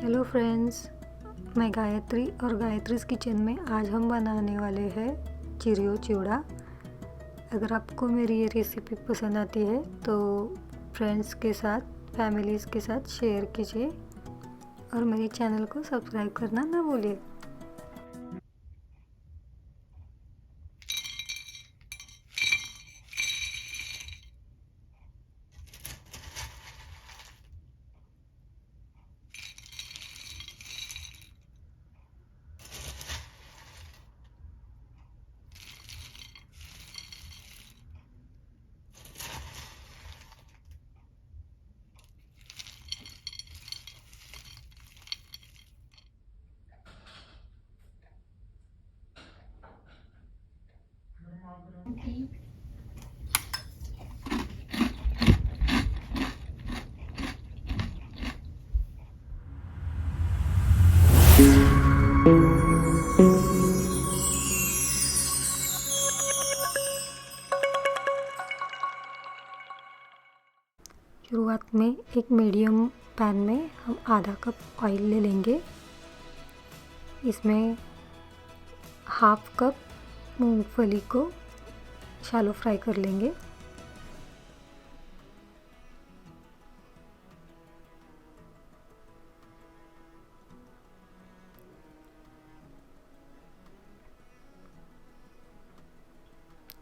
Hello friends, मैं गायत्री और गायत्रीज़ kitchen में आज हम बनाने वाले हैं चिरियो चिवड़ा। अगर आपको मेरी ये रेसिपी पसंद आती है तो फ्रेंड्स के साथ, फैमिलीज़ के साथ शेयर कीजिए और मेरे चैनल को सब्सक्राइब करना ना भूलिए। शुरुआत में एक मीडियम पैन में हम आधा कप ऑयल ले लेंगे। इसमें हाफ कप मूंगफली को शैलो फ्राई कर लेंगे।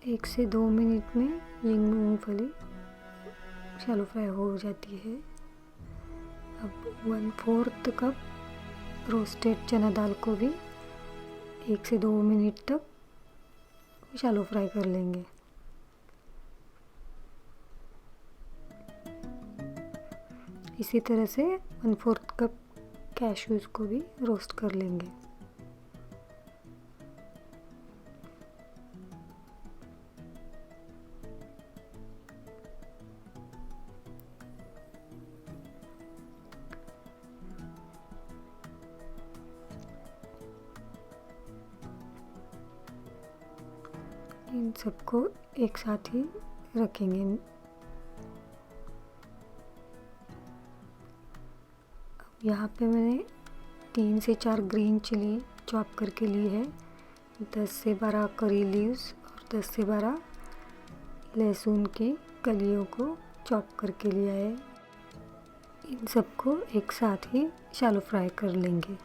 एक से 2 मिनट में ये मूंगफली शैलो फ्राई हो जाती है। अब 1/4 कप रोस्टेड चना दाल को भी 1 से 2 मिनट तक शैलो फ्राई कर लेंगे। इसी तरह से 1/4 कप कैश्यूज़ को भी रोस्ट कर लेंगे। इन सबको एक साथ ही रखेंगे। अब यहाँ पे मैंने 3 से 4 ग्रीन चिली चॉप करके ली है, 10 से 12 करी लीव्स और 10 से 12 लहसुन की कलियों को चॉप करके लिया है। इन सबको एक साथ ही शैलो फ्राई कर लेंगे।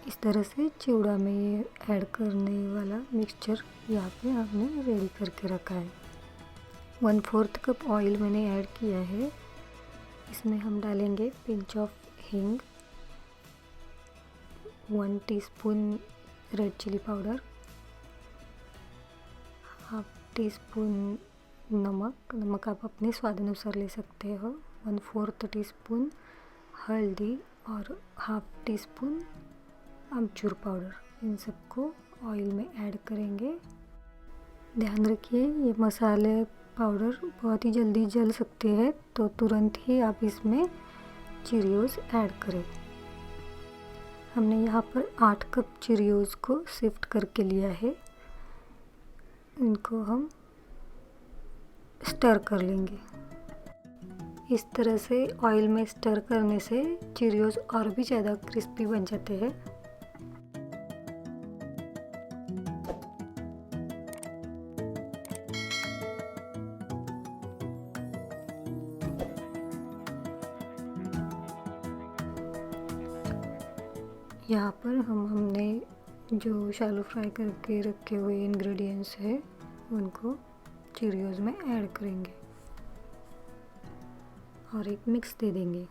इस तरह से चिवड़ा में ये ऐड करने वाला मिक्सचर यहाँ पे हमने रेडी करके रखा है। 1/4 कप ऑयल मैंने ऐड किया है। इसमें हम डालेंगे pinch of hing, 1 teaspoon red chili powder, half teaspoon नमक आप अपने स्वाद अनुसार ले सकते हो, 1/4 टीस्पून हल्दी और हाफ टी स्पून अमचूर पाउडर। इन सबको ऑयल में ऐड करेंगे। ध्यान रखिए ये मसाले पाउडर बहुत ही जल्दी जल सकते हैं, तो तुरंत ही आप इसमें चिरियोज़ ऐड करें। हमने यहाँ पर 8 कप चिरियोज़ को सिफ्ट करके लिया है। इनको हम स्टर कर लेंगे। इस तरह से ऑयल में स्टर करने से चिरियोज़ और भी ज़्यादा क्रिस्पी बन जाते हैं। यहाँ पर हमने जो शैलो फ्राई करके रखे हुए इंग्रेडिएंट्स है उनको चिरियोज़ में ऐड करेंगे और एक मिक्स दे देंगे।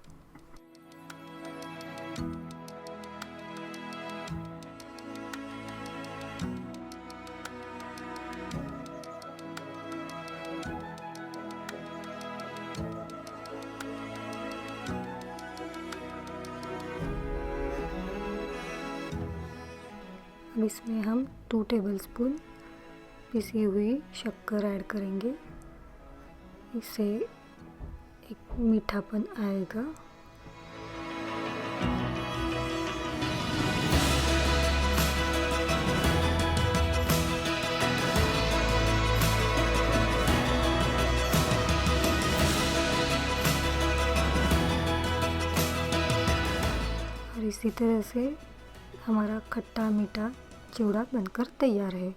अब इसमें हम 2 टेबलस्पून पिसी हुई शक्कर ऐड करेंगे। इससे एक मीठापन आएगा। इसी तरह से हमारा खट्टा मीठा चिवड़ा बनकर तैयार है।